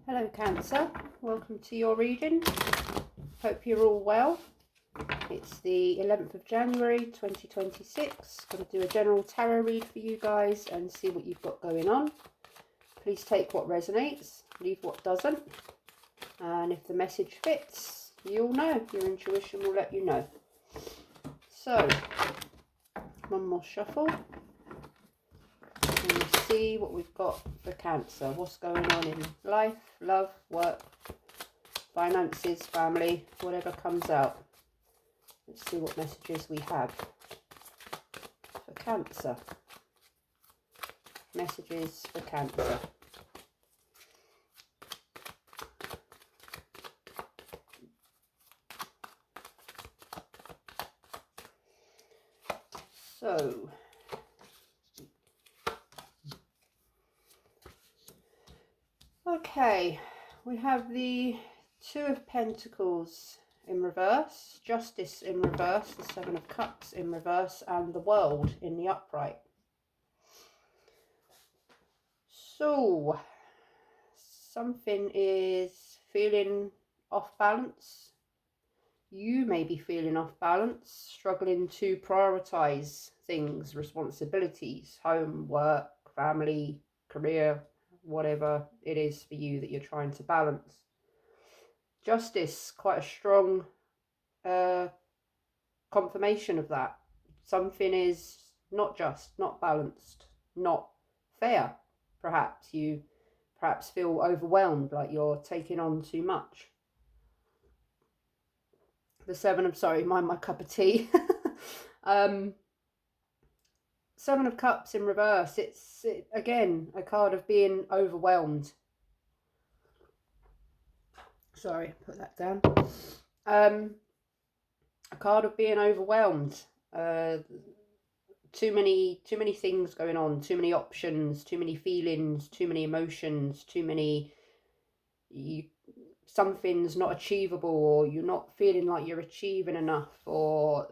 Hello Cancer, welcome to your reading. Hope you're all well. It's the 11th of January 2026. Going to do a general tarot read for you guys and see what you've got going on. Please take what resonates, leave what doesn't. And if the message fits, you'll know. Your intuition will let you know. So, one more shuffle. And we'll see what we've got for Cancer. What's going on in life, love, work, finances, family, whatever comes out. Let's see what messages we have for Cancer. Messages for Cancer. So, okay, we have the Two of Pentacles in reverse, Justice in reverse, the Seven of Cups in reverse, and the World in the upright. So, something is feeling off balance. You may be feeling off balance, struggling to prioritize things, responsibilities, home, work, family, career, whatever it is for you that you're trying to balance. Justice, quite a strong confirmation of that. Something is not just, not balanced, not fair. Perhaps you feel overwhelmed, like you're taking on too much. The Seven of, sorry, mind my cup of tea. Seven of Cups in reverse. It's again a card of being overwhelmed. Sorry, put that down. A card of being overwhelmed. Too many things going on. Too many options. Too many feelings. Too many emotions. Too many. Something's not achievable, or you're not feeling like you're achieving enough, or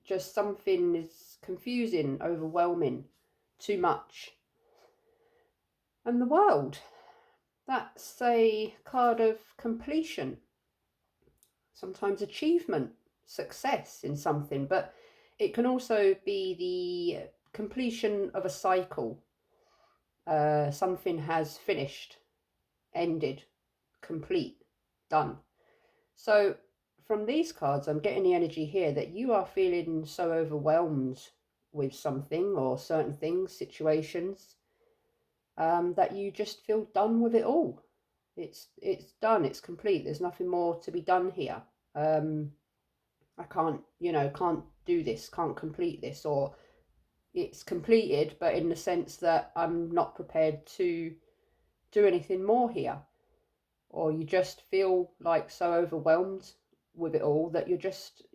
just something is confusing, overwhelming, too much. And the World, that's a card of completion, sometimes achievement, success in something, but it can also be the completion of a cycle. Something has finished, ended, complete, done. So from these cards, I'm getting the energy here that you are feeling so overwhelmed with something or certain things, situations, that you just feel done with it all. It's done, it's complete, there's nothing more to be done here. I can't do this, can't complete this, or it's completed, but in the sense that I'm not prepared to do anything more here. Or you just feel like so overwhelmed with it all that you're just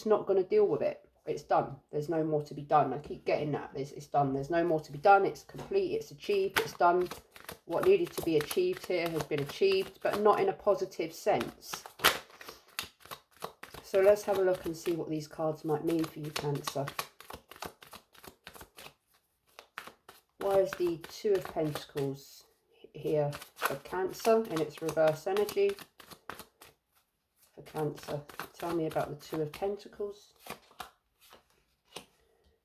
not going to deal with it. It's done. There's no more to be done. I keep getting that. It's done. There's no more to be done. It's complete. It's achieved. It's done. What needed to be achieved here has been achieved, but not in a positive sense. So let's have a look and see what these cards might mean for you, Cancer. Why is the Two of Pentacles here for Cancer in its reverse energy? For Cancer, tell me about the Two of Pentacles.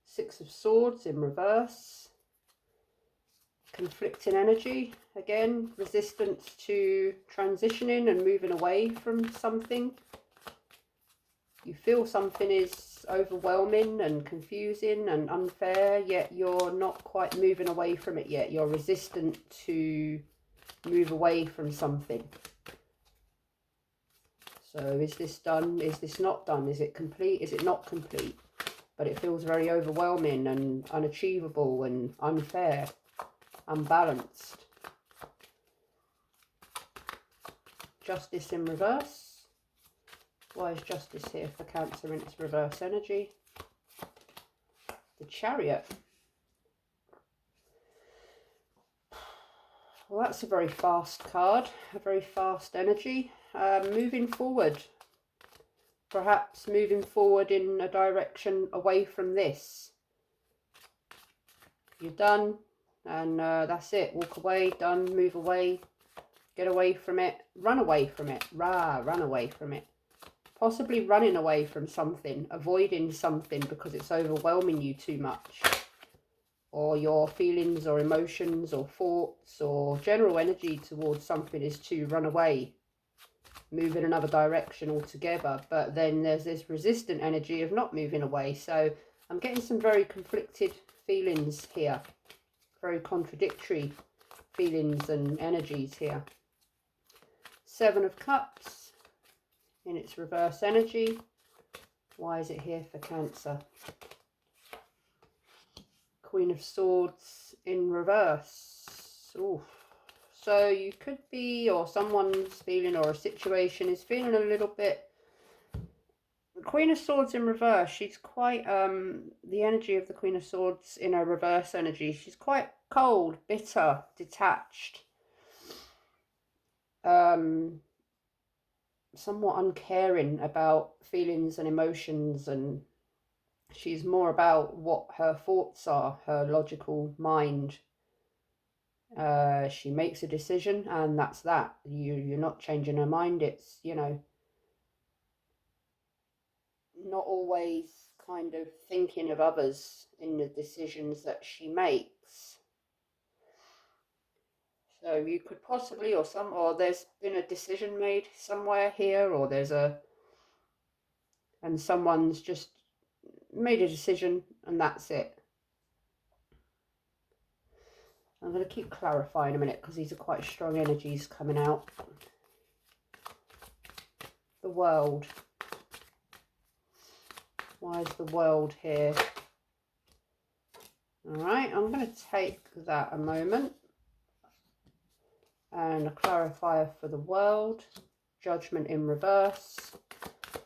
Six of Swords in reverse. Conflicting energy, again, resistance to transitioning and moving away from something. You feel something is overwhelming and confusing and unfair, yet you're not quite moving away from it yet. You're resistant to move away from something. So is this done? Is this not done? Is it complete? Is it not complete? But it feels very overwhelming and unachievable and unfair, unbalanced. Justice in reverse. Why is Justice here for Cancer in its reverse energy? The Chariot. Well, that's a very fast card, a very fast energy. Moving forward. Perhaps moving forward in a direction away from this. You're done, and that's it. Walk away, done, move away. Get away from it. Run away from it. Run away from it. Possibly running away from something, avoiding something because it's overwhelming you too much. Or your feelings or emotions or thoughts or general energy towards something is to run away, move in another direction altogether. But then there's this resistant energy of not moving away. So I'm getting some very conflicted feelings here, very contradictory feelings and energies here. Seven of Cups in its reverse energy. Why is it here for Cancer? Queen of Swords in reverse. Oof. So you could be, or someone's feeling, or a situation is feeling a little bit. The Queen of Swords in reverse, she's quite, the energy of the Queen of Swords in her reverse energy, she's quite cold, bitter, detached. Somewhat uncaring about feelings and emotions, and she's more about what her thoughts are, her logical mind. She makes a decision and that's that. You're not changing her mind. It's, you know, not always kind of thinking of others in the decisions that she makes. So you could possibly, or there's been a decision made somewhere here, or and someone's just made a decision and that's it. I'm going to keep clarifying a minute because these are quite strong energies coming out. The World. Why is the World here? Alright, I'm going to take that a moment. And a clarifier for the World. Judgment in reverse.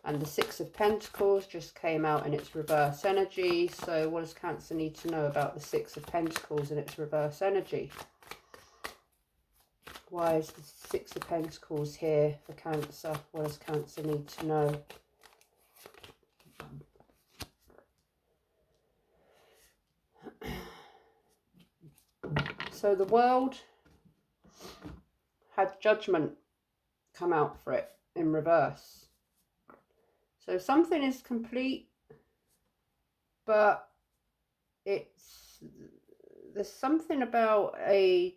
And the Six of Pentacles just came out in its reverse energy. So what does Cancer need to know about the Six of Pentacles in its reverse energy? Why is the Six of Pentacles here for Cancer? What does Cancer need to know? So the World had Judgment come out for it in reverse. So something is complete, but there's something about a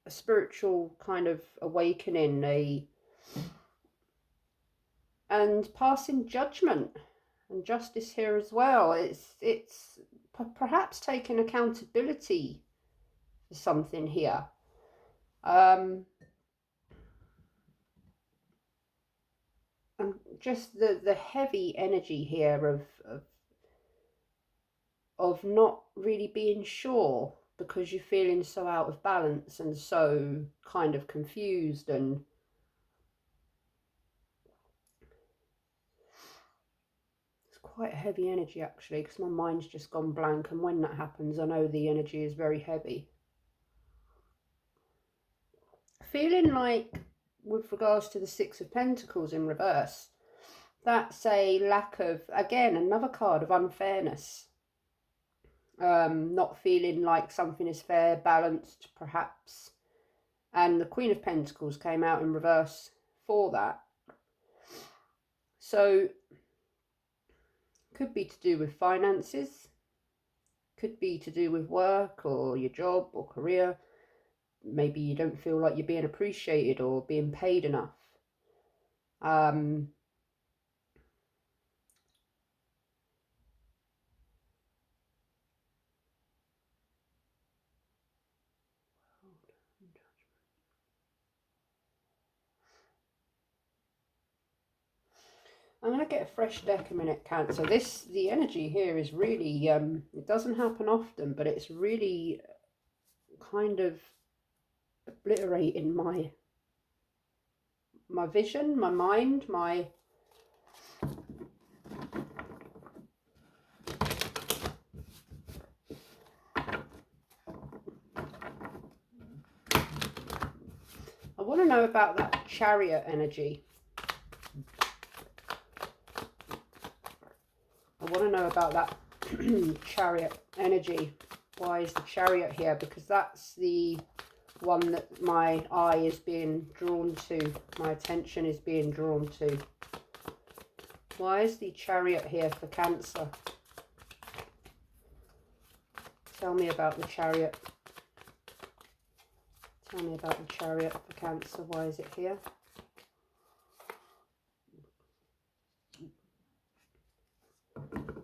spiritual kind of awakening, and passing judgment and justice here as well. It's perhaps taking accountability for something here. And just the heavy energy here of not really being sure because you're feeling so out of balance and so kind of confused, and it's quite heavy energy actually, because my mind's just gone blank, and when that happens I know the energy is very heavy. Feeling like, with regards to the Six of Pentacles in reverse, that's a lack of, again, another card of unfairness. Not feeling like something is fair, balanced, perhaps. And the Queen of Pentacles came out in reverse for that. So, could be to do with finances. Could be to do with work or your job or career. Maybe you don't feel like you're being appreciated or being paid enough. I'm going to get a fresh deck a minute, Cancer. The energy here is really, it doesn't happen often, but it's really kind of obliterating my vision, my mind, I want to know about that Chariot energy. I want to know about that Chariot energy. Why is the Chariot here? Because that's the one that my eye is being drawn to, my attention is being drawn to. Why is the Chariot here for Cancer? Tell me about the Chariot. Tell me about the Chariot for Cancer. Why is it here?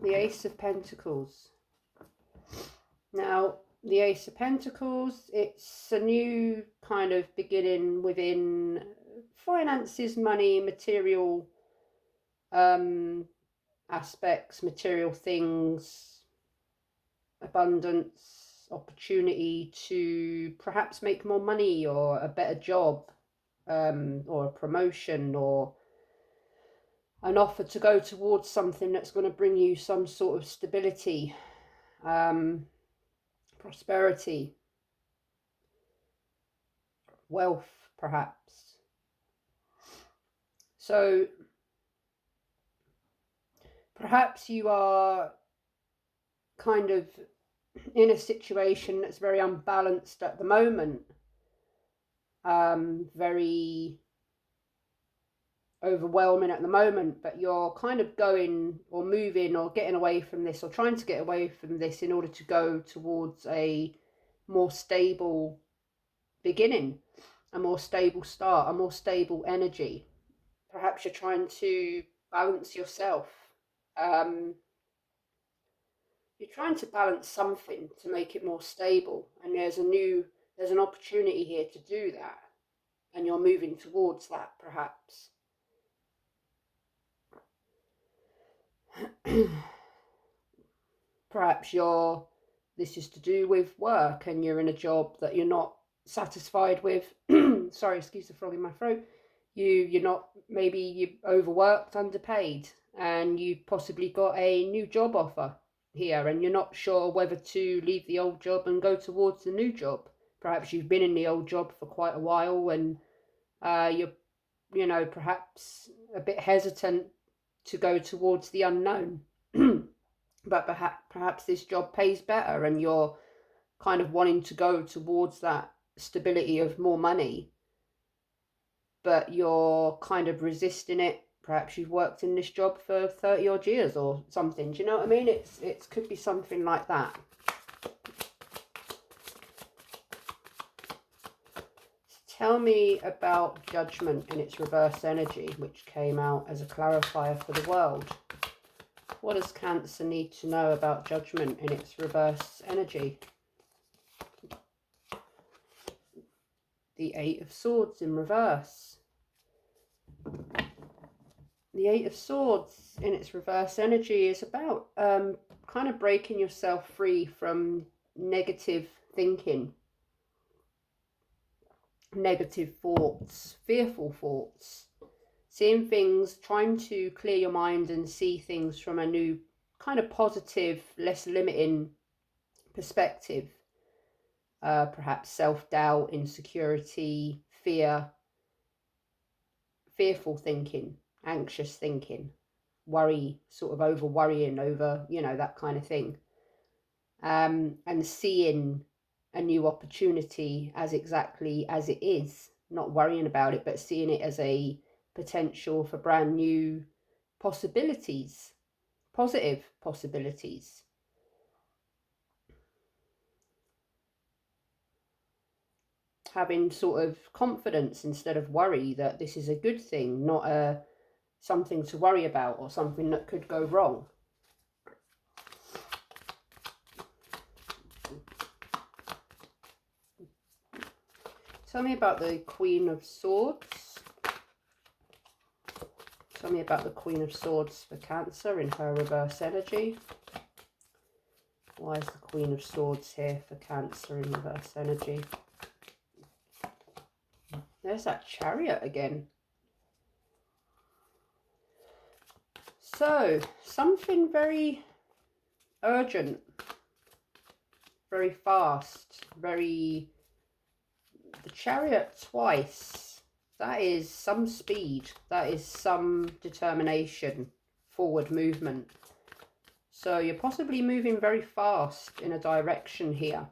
The Ace of Pentacles. Now, the Ace of Pentacles, it's a new kind of beginning within finances, money, material aspects, material things, abundance, opportunity to perhaps make more money or a better job, or a promotion, or an offer to go towards something that's going to bring you some sort of stability, prosperity, wealth, perhaps. So perhaps you are kind of in a situation that's very unbalanced at the moment, very overwhelming at the moment, but you're kind of going or moving or getting away from this, or trying to get away from this in order to go towards a more stable beginning, a more stable start, a more stable energy. Perhaps you're trying to balance yourself. You're trying to balance something to make it more stable, and there's an opportunity here to do that, and you're moving towards that, perhaps. Perhaps this is to do with work, and you're in a job that you're not satisfied with. Sorry, excuse the frog in my throat. You're not, maybe you're overworked, underpaid, and you've possibly got a new job offer here, and you're not sure whether to leave the old job and go towards the new job. Perhaps you've been in the old job for quite a while, and you're perhaps a bit hesitant to go towards the unknown. But perhaps this job pays better, and you're kind of wanting to go towards that stability of more money, but you're kind of resisting it. Perhaps you've worked in this job for 30 odd years or something. Do you know what I mean? It could be something like that. Tell me about Judgment in its reverse energy, which came out as a clarifier for the world. What does Cancer need to know about Judgment in its reverse energy? The Eight of Swords in reverse. The Eight of Swords in its reverse energy is about kind of breaking yourself free from negative thinking, negative thoughts, fearful thoughts. Seeing things, trying to clear your mind and see things from a new kind of positive, less limiting perspective. Perhaps self-doubt, insecurity, fear, fearful thinking, anxious thinking, worry, sort of over worrying over, that kind of thing. And seeing a new opportunity as exactly as it is, not worrying about it, but seeing it as a potential for brand new possibilities, positive possibilities. Having sort of confidence instead of worry that this is a good thing, not something to worry about or something that could go wrong. Tell me about the Queen of Swords. Tell me about the Queen of Swords for Cancer in her reverse energy. Why is the Queen of Swords here for Cancer in reverse energy? There's that Chariot again. So, something very urgent, very fast, the Chariot twice. That is some speed. That is some determination, forward movement. So you're possibly moving very fast in a direction here.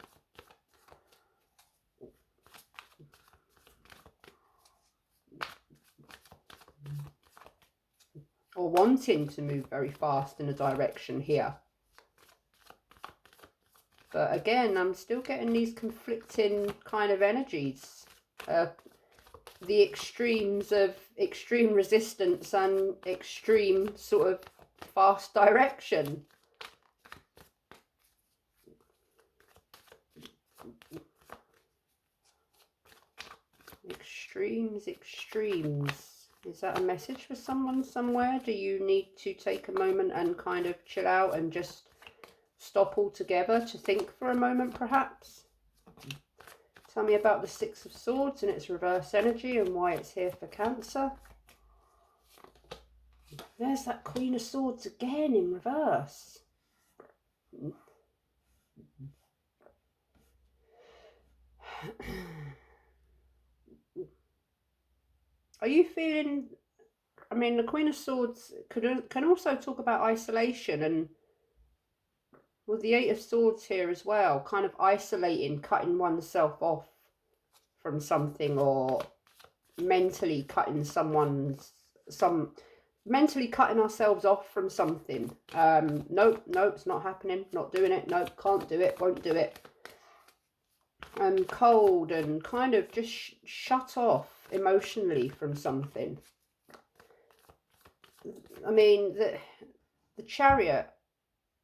or wanting to move very fast in a direction here. But again, I'm still getting these conflicting kind of energies. The extremes of extreme resistance and extreme sort of fast direction. Extremes, extremes. Is that a message for someone somewhere? Do you need to take a moment and kind of chill out and just stop altogether to think for a moment, perhaps? Tell me about the Six of Swords and its reverse energy and why it's here for Cancer. There's that Queen of Swords again in reverse. Are you feeling, I mean, the Queen of Swords can also talk about isolation, and with the Eight of Swords here as well, kind of isolating, cutting oneself off from something, or mentally cutting mentally cutting ourselves off from something. Nope, it's not happening, not doing it, nope, can't do it, won't do it. Cold and kind of just shut off emotionally from something. I mean, the Chariot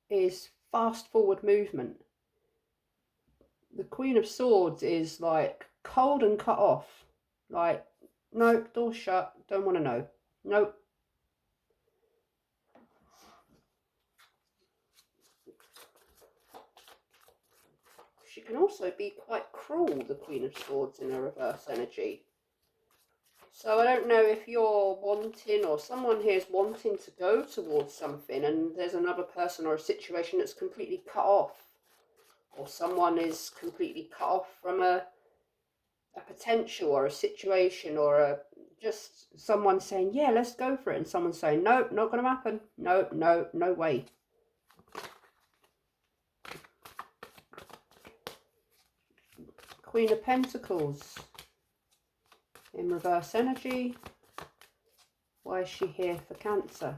is fast forward movement. The Queen of Swords is like cold and cut off. Like, nope, door shut, don't want to know. Nope. She can also be quite cruel, the Queen of Swords, in her reverse energy. So I don't know if you're wanting, or someone here is wanting to go towards something, and there's another person or a situation that's completely cut off, or someone is completely cut off from a potential or a situation, or just someone saying, yeah, let's go for it, and someone saying, nope, not going to happen. No way. Queen of Pentacles in reverse energy. Why is she here for Cancer?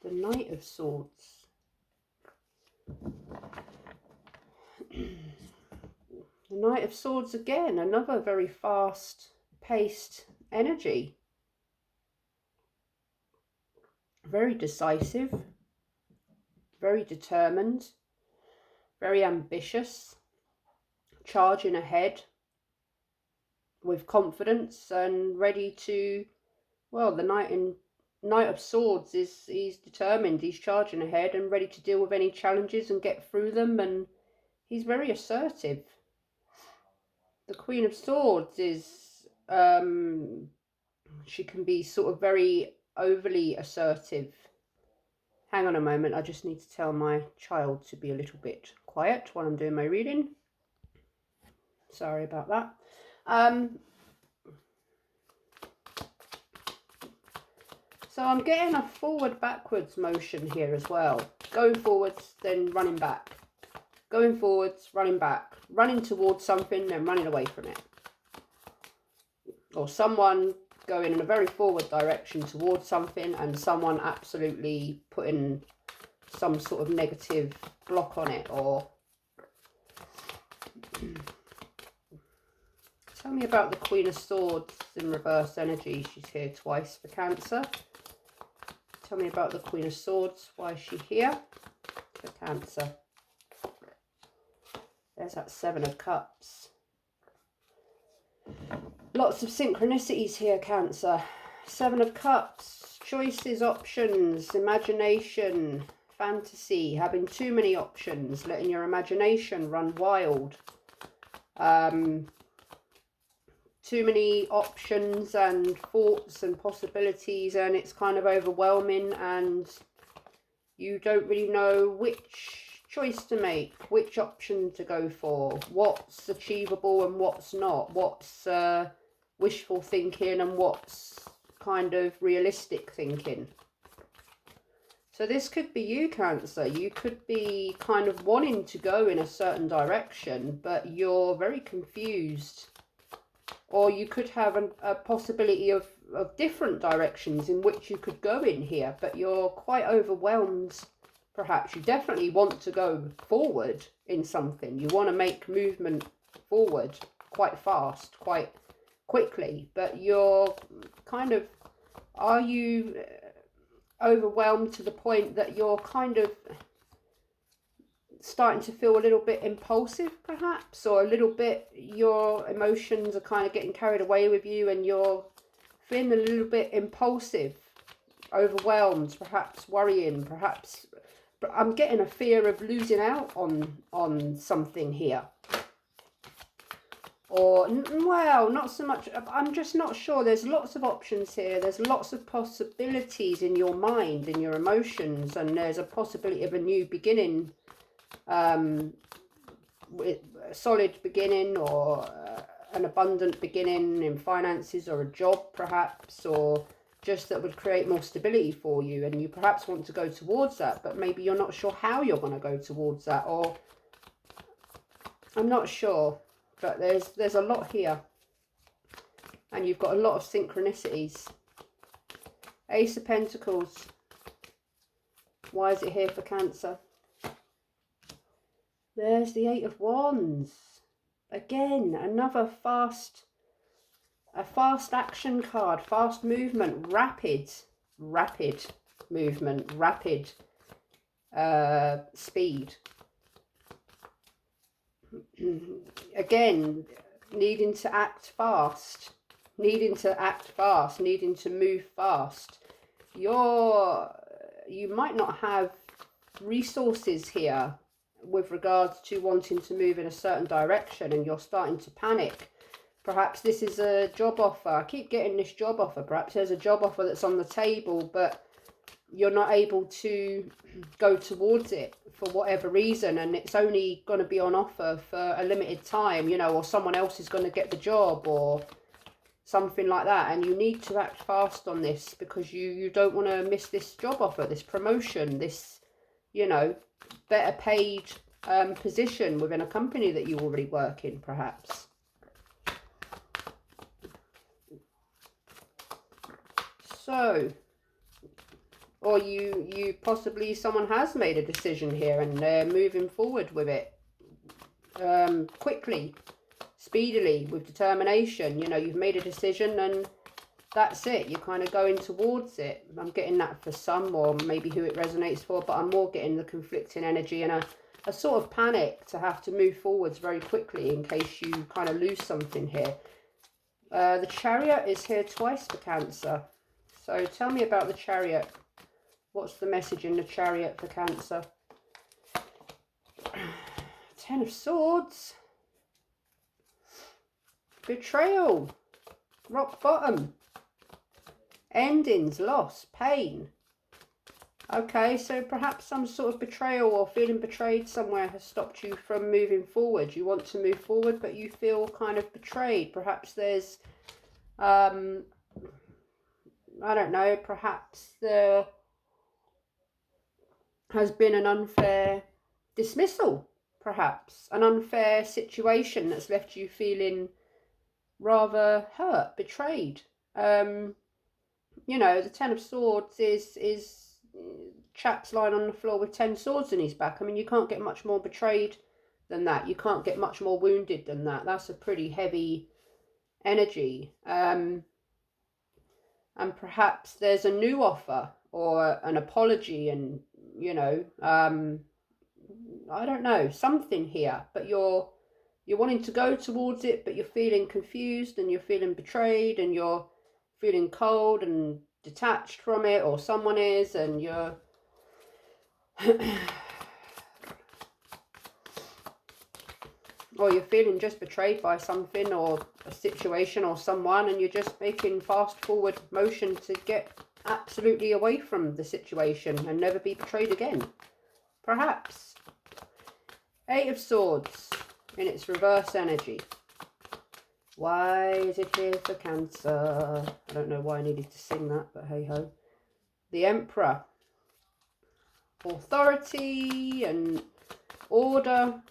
The Knight of Swords. The Knight of Swords again, another very fast-paced energy. Very decisive, very determined, very ambitious, charging ahead with confidence and ready to, well, the Knight of Swords he's determined, he's charging ahead and ready to deal with any challenges and get through them, and he's very assertive. The Queen of Swords is, she can be sort of very overly assertive. Hang on a moment, I just need to tell my child to be a little bit quiet while I'm doing my reading. Sorry about that. So I'm getting a forward-backwards motion here as well. Going forwards, then running back. Going forwards, running back. Running towards something, then running away from it. Or someone going in a very forward direction towards something, and someone absolutely putting some sort of negative block on it. Or tell me about the Queen of Swords in reverse energy. She's here twice for Cancer. Tell me about the Queen of Swords. Why is she here for Cancer? There's that Seven of Cups. Lots of synchronicities here, Cancer. Seven of Cups, choices, options, imagination, fantasy, having too many options, letting your imagination run wild. Too many options and thoughts and possibilities, and it's kind of overwhelming, and you don't really know which choice to make, which option to go for, what's achievable and what's not, what's wishful thinking and what's kind of realistic thinking. So this could be you, Cancer. You could be kind of wanting to go in a certain direction, but you're very confused Or you could have a possibility of different directions in which you could go in here, but you're quite overwhelmed. Perhaps you definitely want to go forward in something. You want to make movement forward quite fast, quite quickly, but you're kind of, are you overwhelmed to the point that you're kind of starting to feel a little bit impulsive perhaps, or a little bit, your emotions are kind of getting carried away with you and you're feeling a little bit impulsive, overwhelmed, perhaps worrying, perhaps, but I'm getting a fear of losing out on something here. Or, well, not so much, I'm just not sure. There's lots of options here. There's lots of possibilities in your mind, in your emotions, and there's a possibility of a new beginning, with a solid beginning, or an abundant beginning in finances, or a job perhaps, or just that would create more stability for you, and you perhaps want to go towards that, but maybe you're not sure how you're going to go towards that, or I'm not sure. But there's a lot here, and you've got a lot of synchronicities. Ace of Pentacles. Why is it here for Cancer? There's the Eight of Wands. Again, another fast action card, fast movement, rapid movement, rapid speed. Again, needing to act fast, needing to move fast. You might not have resources here with regards to wanting to move in a certain direction, and you're starting to panic. Perhaps this is a job offer. I keep getting this job offer. Perhaps there's a job offer that's on the table, but you're not able to go towards it for whatever reason, and it's only going to be on offer for a limited time, you know, or someone else is going to get the job or something like that, and you need to act fast on this because you don't want to miss this job offer, this promotion, this, you know, better paid position within a company that you already work in, perhaps. So, or you possibly, someone has made a decision here and they're moving forward with it quickly, speedily, with determination. You know, you've made a decision and that's it. You're kind of going towards it. I'm getting that for some, or maybe who it resonates for, but I'm more getting the conflicting energy and a sort of panic to have to move forwards very quickly in case you kind of lose something here. The Chariot is here twice for Cancer. So tell me about the Chariot. What's the message in the Chariot for Cancer? Ten of Swords. Betrayal. Rock bottom. Endings, loss, pain. Okay, so perhaps some sort of betrayal or feeling betrayed somewhere has stopped you from moving forward. You want to move forward, but you feel kind of betrayed. Perhaps there's, I don't know, perhaps there has been an unfair dismissal, perhaps. An unfair situation that's left you feeling rather hurt, betrayed. You know, the Ten of Swords is chap's lying on the floor with 10 swords in his back. I mean, you can't get much more betrayed than that. You can't get much more wounded than that. That's a pretty heavy energy. And perhaps there's a new offer or an apology, and, you know, I don't know, something here, but you're wanting to go towards it, but you're feeling confused and you're feeling betrayed and you're feeling cold and detached from it, or someone is, and you're or you're feeling just betrayed by something or a situation or someone, and you're just making fast forward motion to get absolutely away from the situation and never be betrayed again. Perhaps. Eight of Swords in its reverse energy. Why is it here for Cancer? I don't know why I needed to sing that, but hey ho. The Emperor. Authority and order.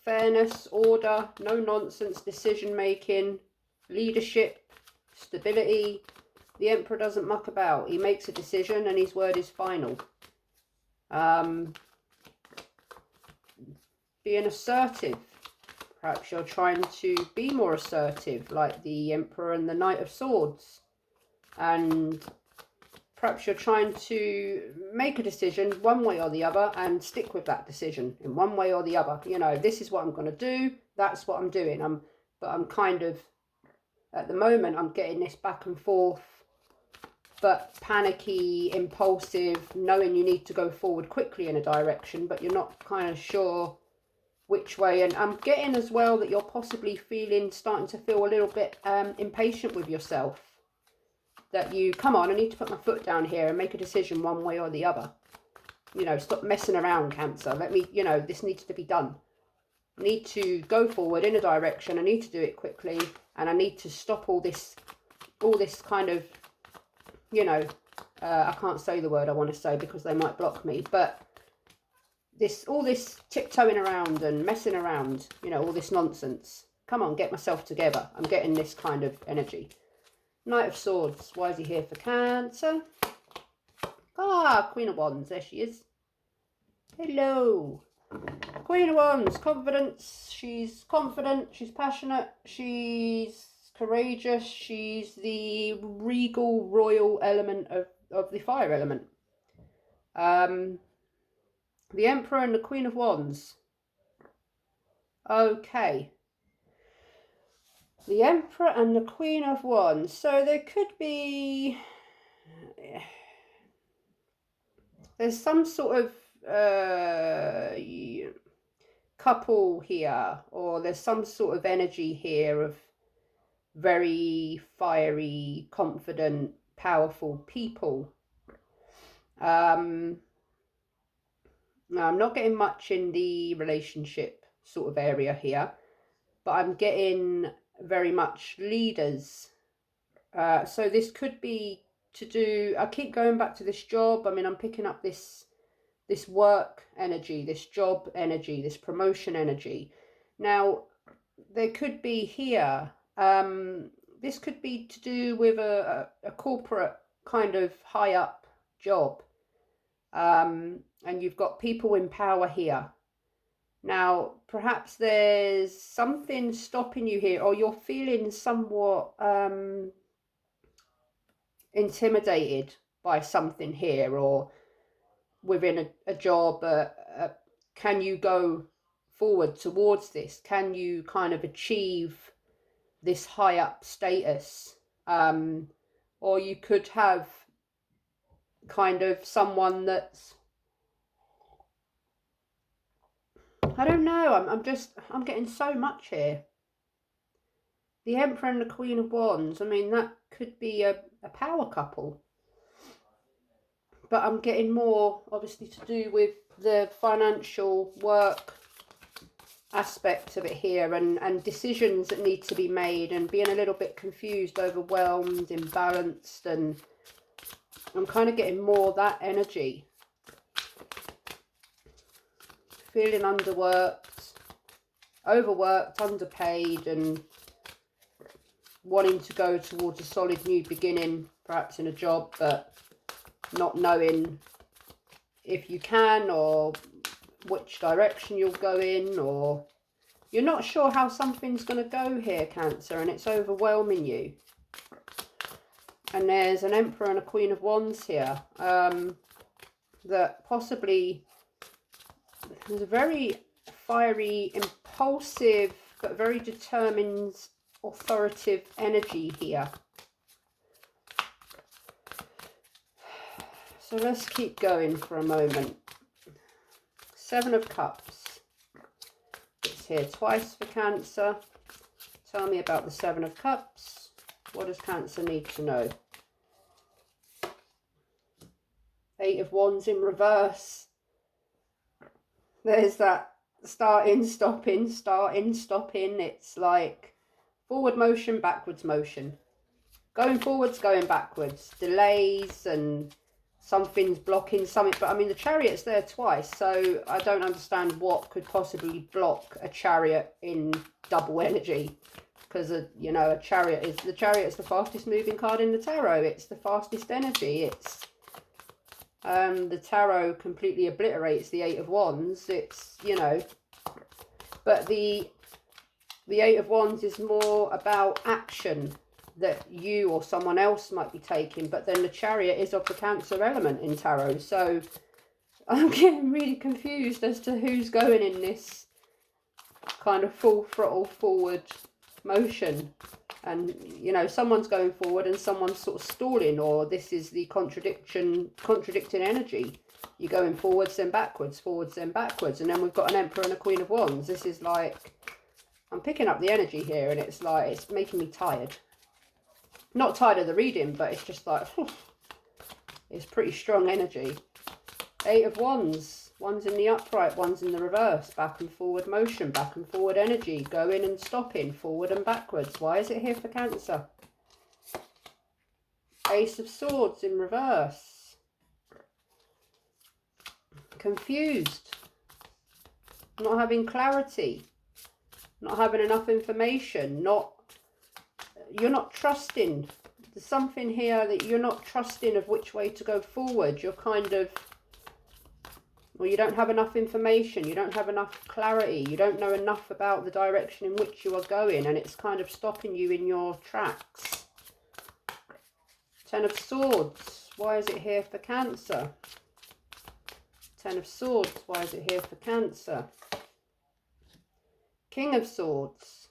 fairness, order, no nonsense, decision making, leadership, stability. The Emperor doesn't muck about. He makes a decision and his word is final. Being assertive. Perhaps you're trying to be more assertive, like the Emperor and the Knight of Swords. And perhaps you're trying to make a decision one way or the other and stick with that decision in one way or the other. You know, this is what I'm going to do. That's what I'm doing. But I'm kind of, at the moment, I'm getting this back and forth, but panicky, impulsive, knowing you need to go forward quickly in a direction, but you're not kind of sure which way. And I'm getting as well that you're possibly starting to feel a little bit impatient with yourself. That you, come on, I need to put my foot down here and make a decision one way or the other. You know, stop messing around, Cancer. Let me, you know, this needs to be done. I need to go forward in a direction. I need to do it quickly. And I need to stop all this kind of, you know, I can't say the word I want to say because they might block me. But all this tiptoeing around and messing around, you know, all this nonsense. Come on, get myself together. I'm getting this kind of energy. Knight of Swords. Why is he here for Cancer? Ah, Queen of Wands. There she is. Hello. Queen of Wands. Confidence. She's confident. She's passionate. She's courageous. She's the regal, royal element of the fire element. The Emperor and the Queen of Wands. Okay. The Emperor and the Queen of Wands. So there could be... There's some sort of couple here. Or there's some sort of energy here of very fiery, confident, powerful people. Now, I'm not getting much in the relationship sort of area here. But I'm getting very much leaders. So this could be to do, I keep going back to this job. I mean, I'm picking up this work energy, this job energy, this promotion energy. Now, there could be here, this could be to do with a corporate kind of high up job. And you've got people in power here. Now, perhaps there's something stopping you here, or you're feeling somewhat intimidated by something here, or within a job. Can you go forward towards this? Can you kind of achieve this high up status? Or you could have kind of someone that's, I don't know, I'm getting so much here. The Emperor and the Queen of Wands, I mean, that could be a power couple. But I'm getting more, obviously, to do with the financial work aspect of it here, and decisions that need to be made, and being a little bit confused, overwhelmed, imbalanced, and I'm kind of getting more that energy. Feeling underworked, overworked, underpaid, and wanting to go towards a solid new beginning, perhaps in a job, but not knowing if you can, or which direction you'll go in, or you're not sure how something's going to go here, Cancer, and it's overwhelming you. And there's an Emperor and a Queen of Wands here, that possibly, there's a very fiery, impulsive, but very determined, authoritative energy here. So let's keep going for a moment. Seven of Cups. It's here twice for Cancer. Tell me about the Seven of Cups. What does Cancer need to know? Eight of Wands in reverse. There's that starting, stopping, starting, stopping. It's like forward motion, backwards motion. Going forwards, going backwards. Delays and something's blocking something. But I mean, the Chariot's there twice, so I don't understand what could possibly block a Chariot in double energy. Because, you know, the Chariot is the fastest moving card in the tarot. It's the fastest energy. It's the tarot completely obliterates the Eight of Wands. It's, you know, but the Eight of Wands is more about action that you or someone else might be taking, but then the Chariot is of the Cancer element in tarot. So I'm getting really confused as to who's going in this kind of full throttle forward motion. And, you know, someone's going forward and someone's sort of stalling, or this is the contradicting energy. You're going forwards, then backwards, and then we've got an Emperor and a Queen of Wands. This is like, I'm picking up the energy here, and it's like, it's making me tired. Not tired of the reading, but it's just like, whew, it's pretty strong energy. Eight of Wands. One's in the upright, one's in the reverse. Back and forward motion, back and forward energy. Going and stopping, forward and backwards. Why is it here for Cancer? Ace of Swords in reverse. Confused. Not having clarity. Not having enough information. You're not trusting. There's something here that you're not trusting of which way to go forward. You're kind of, well, you don't have enough information. You don't have enough clarity. You don't know enough about the direction in which you are going, and it's kind of stopping you in your tracks. Ten of Swords. Why is it here for Cancer? Ten of Swords. Why is it here for Cancer? King of Swords.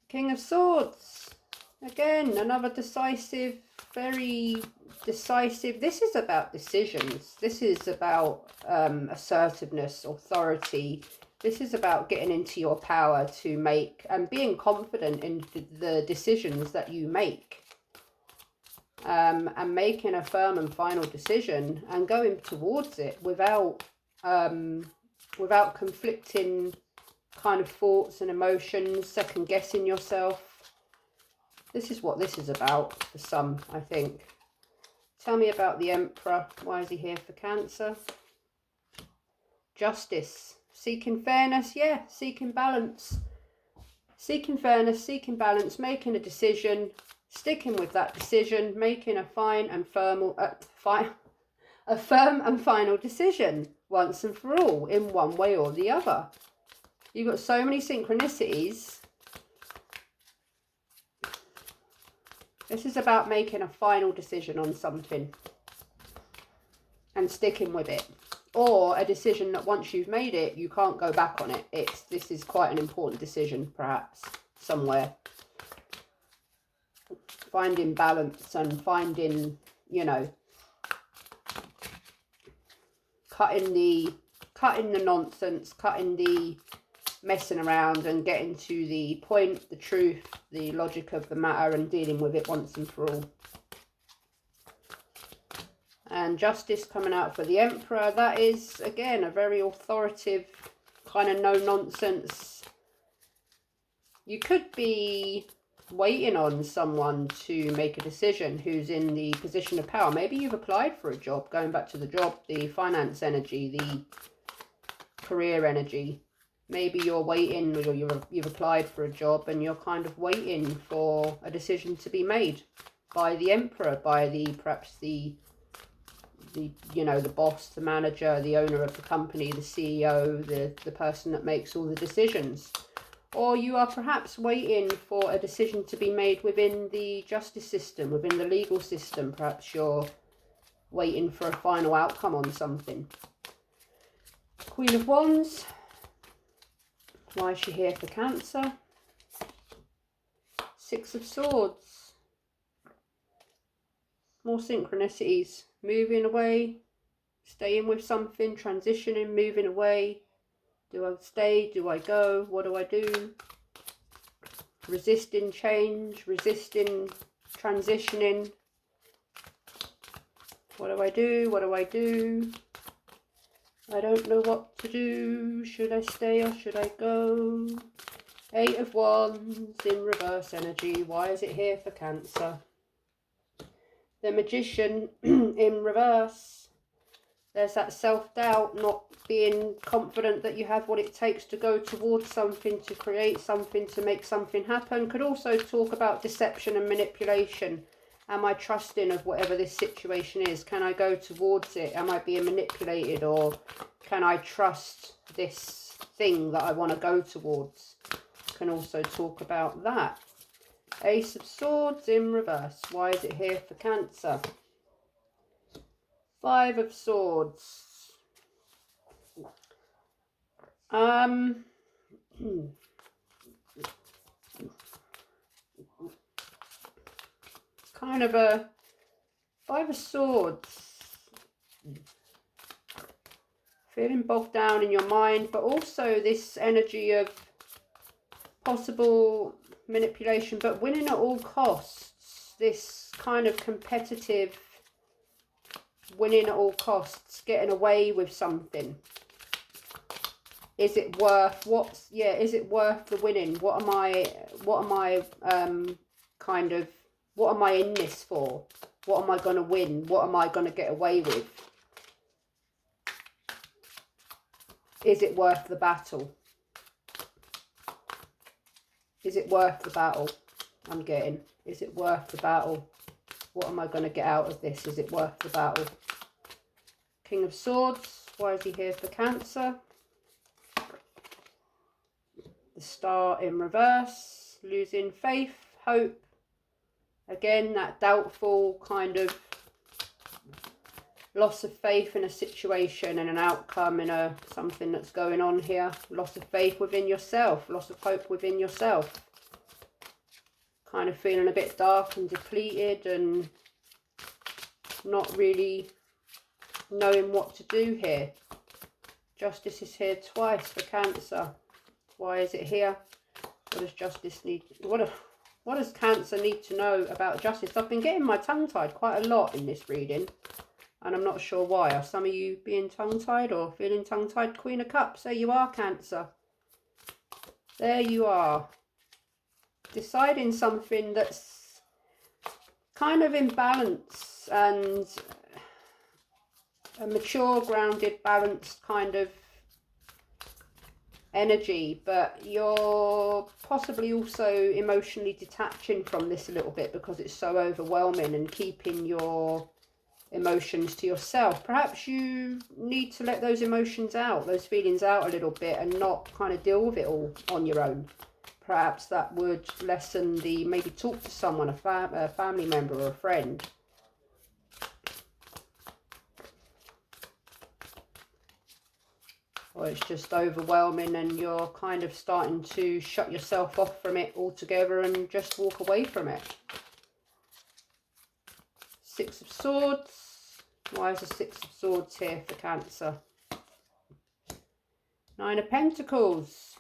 King of Swords. Again, another decisive, very decisive. This is about decisions. This is about assertiveness, authority. This is about getting into your power to make and being confident in the decisions that you make. And making a firm and final decision and going towards it without conflicting kind of thoughts and emotions, second guessing yourself. This is what this is about for some, I think. Tell me about the Emperor. Why is he here for Cancer? Justice. Seeking fairness, yeah, seeking balance. Seeking fairness, seeking balance, making a decision, sticking with that decision, making a firm and final decision once and for all in one way or the other. You've got so many synchronicities. This is about making a final decision on something and sticking with it. Or a decision that once you've made it, you can't go back on it. This is quite an important decision, perhaps, somewhere. Finding balance and finding, you know, cutting the nonsense, cutting the messing around and getting to the point, the truth, the logic of the matter, and dealing with it once and for all. And Justice coming out for the Emperor. That is, again, a very authoritative, kind of no-nonsense. You could be waiting on someone to make a decision who's in the position of power. Maybe you've applied for a job, going back to the job, the finance energy, the career energy. Maybe you're waiting, or you've applied for a job and you're kind of waiting for a decision to be made by the Emperor, by perhaps the you know, the boss, the manager, the owner of the company, the CEO, the person that makes all the decisions. Or you are perhaps waiting for a decision to be made within the justice system, within the legal system. Perhaps you're waiting for a final outcome on something. Queen of Wands. Why is she here for Cancer? Six of Swords. More synchronicities. Moving away. Staying with something. Transitioning. Moving away. Do I stay? Do I go? What do I do? Resisting change. Resisting transitioning. What do I do? What do I do? I don't know what to do. Should I stay or should I go? Eight of Wands in reverse energy. Why is it here for Cancer? The Magician in reverse. There's that self-doubt, not being confident that you have what it takes to go towards something, to create something, to make something happen. Could also talk about deception and manipulation. Am I trusting of whatever this situation is? Can I go towards it? Am I being manipulated, or can I trust this thing that I want to go towards? Can also talk about that. Ace of Swords in reverse. Why is it here for Cancer? Five of Swords. Kind of a Five of Swords. Feeling bogged down in your mind, but also this energy of possible manipulation, but winning at all costs. This kind of competitive winning at all costs, getting away with something. Is it worth is it worth the winning? What am I what am I in this for? What am I going to win? What am I going to get away with? Is it worth the battle? Is it worth the battle? I'm getting, is it worth the battle? What am I going to get out of this? Is it worth the battle? King of Swords. Why is he here for Cancer? The Star in reverse. Losing faith, hope. Again, that doubtful kind of loss of faith in a situation and an outcome in something that's going on here. Loss of faith within yourself. Loss of hope within yourself. Kind of feeling a bit dark and depleted and not really knowing what to do here. Justice is here twice for Cancer. Why is it here? What does Justice need? What does Cancer need to know about justice? I've been getting my tongue tied quite a lot in this reading, and I'm not sure why. Are some of you being tongue tied or feeling tongue tied? Queen of Cups. There you are, Cancer. There you are. Deciding something that's kind of in balance and a mature, grounded, balanced kind of energy, but you're possibly also emotionally detaching from this a little bit because it's so overwhelming, and keeping your emotions to yourself. Perhaps you need to let those emotions out, those feelings out a little bit, and not kind of deal with it all on your own. Perhaps that would lessen the, maybe talk to someone, a family member or a friend. Or it's just overwhelming and you're kind of starting to shut yourself off from it altogether and just walk away from it. Six of Swords. Why is the Six of Swords here for Cancer? Nine of Pentacles.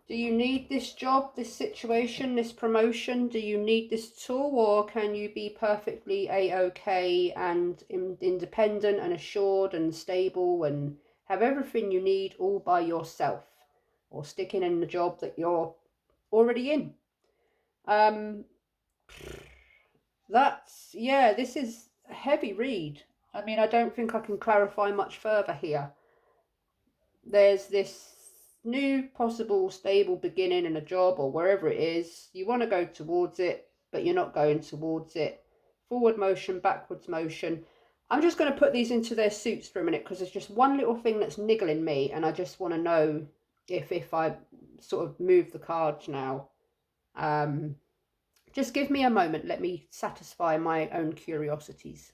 Do you need this job, this situation, this promotion? Do you need this at all? Or can you be perfectly a-okay and independent and assured and stable and have everything you need all by yourself, or sticking in the job that you're already in? This is a heavy read. I mean, I don't think I can clarify much further here. There's this new possible stable beginning in a job or wherever it is. You want to go towards it, but you're not going towards it. Forward motion, backwards motion. I'm just going to put these into their suits for a minute because there's just one little thing that's niggling me, and I just want to know if I sort of move the cards now. Just give me a moment. Let me satisfy my own curiosities.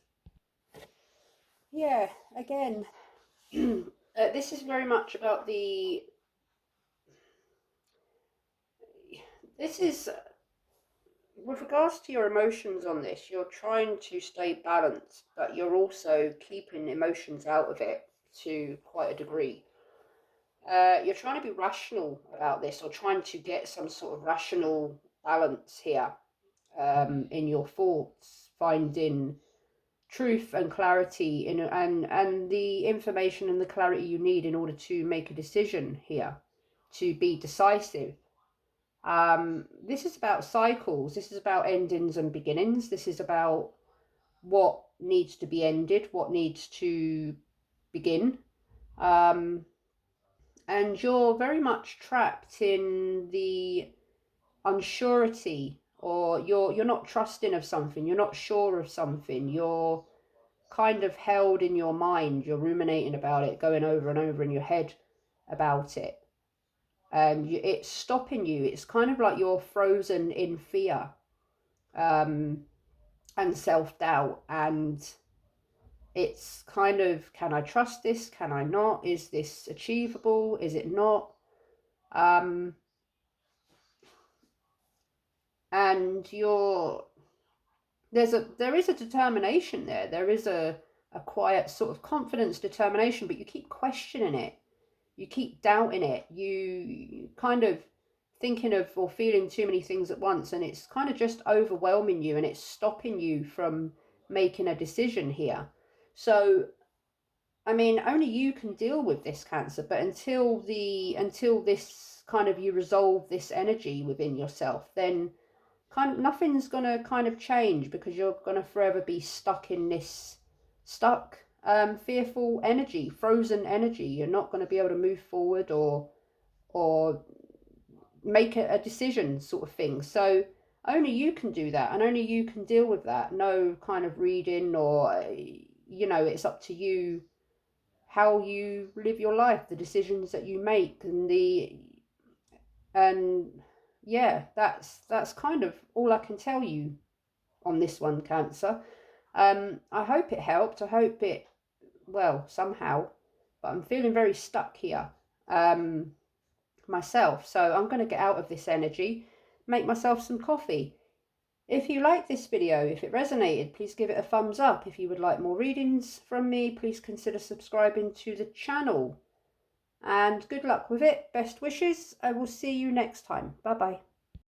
Yeah, again, this is very much about this is, with regards to your emotions on this, you're trying to stay balanced, but you're also keeping emotions out of it to quite a degree. You're trying to be rational about this, or trying to get some sort of rational balance here in your thoughts, finding truth and clarity and the information and the clarity you need in order to make a decision here, to be decisive. This is about cycles. This is about endings and beginnings. This is about what needs to be ended, what needs to begin. And you're very much trapped in the unsurety, or you're not trusting of something, you're not sure of something, you're kind of held in your mind, you're ruminating about it, going over and over in your head about it, and it's stopping you. It's kind of like you're frozen in fear, and self-doubt, and it's kind of, can I trust this, can I not, is this achievable, is it not? And there is a determination there. There is a quiet sort of confidence, determination, but you keep questioning it. You keep doubting it. You kind of thinking of or feeling too many things at once, and it's kind of just overwhelming you, and it's stopping you from making a decision here. So, I mean, only you can deal with this, Cancer, but until this kind of, you resolve this energy within yourself, then kind of nothing's gonna kind of change, because you're gonna forever be stuck in this fearful energy, frozen energy. You're not going to be able to move forward or make a decision, sort of thing. So only you can do that, and only you can deal with that. No kind of reading, or it's up to you how you live your life, the decisions that you make, and yeah, that's kind of all I can tell you on this one, Cancer. I hope it helped. I hope it, well, somehow, but I'm feeling very stuck here, myself. So I'm going to get out of this energy, make myself some coffee. If you like this video, if it resonated, please give it a thumbs up. If you would like more readings from me, please consider subscribing to the channel. And good luck with it. Best wishes. I will see you next time. Bye bye.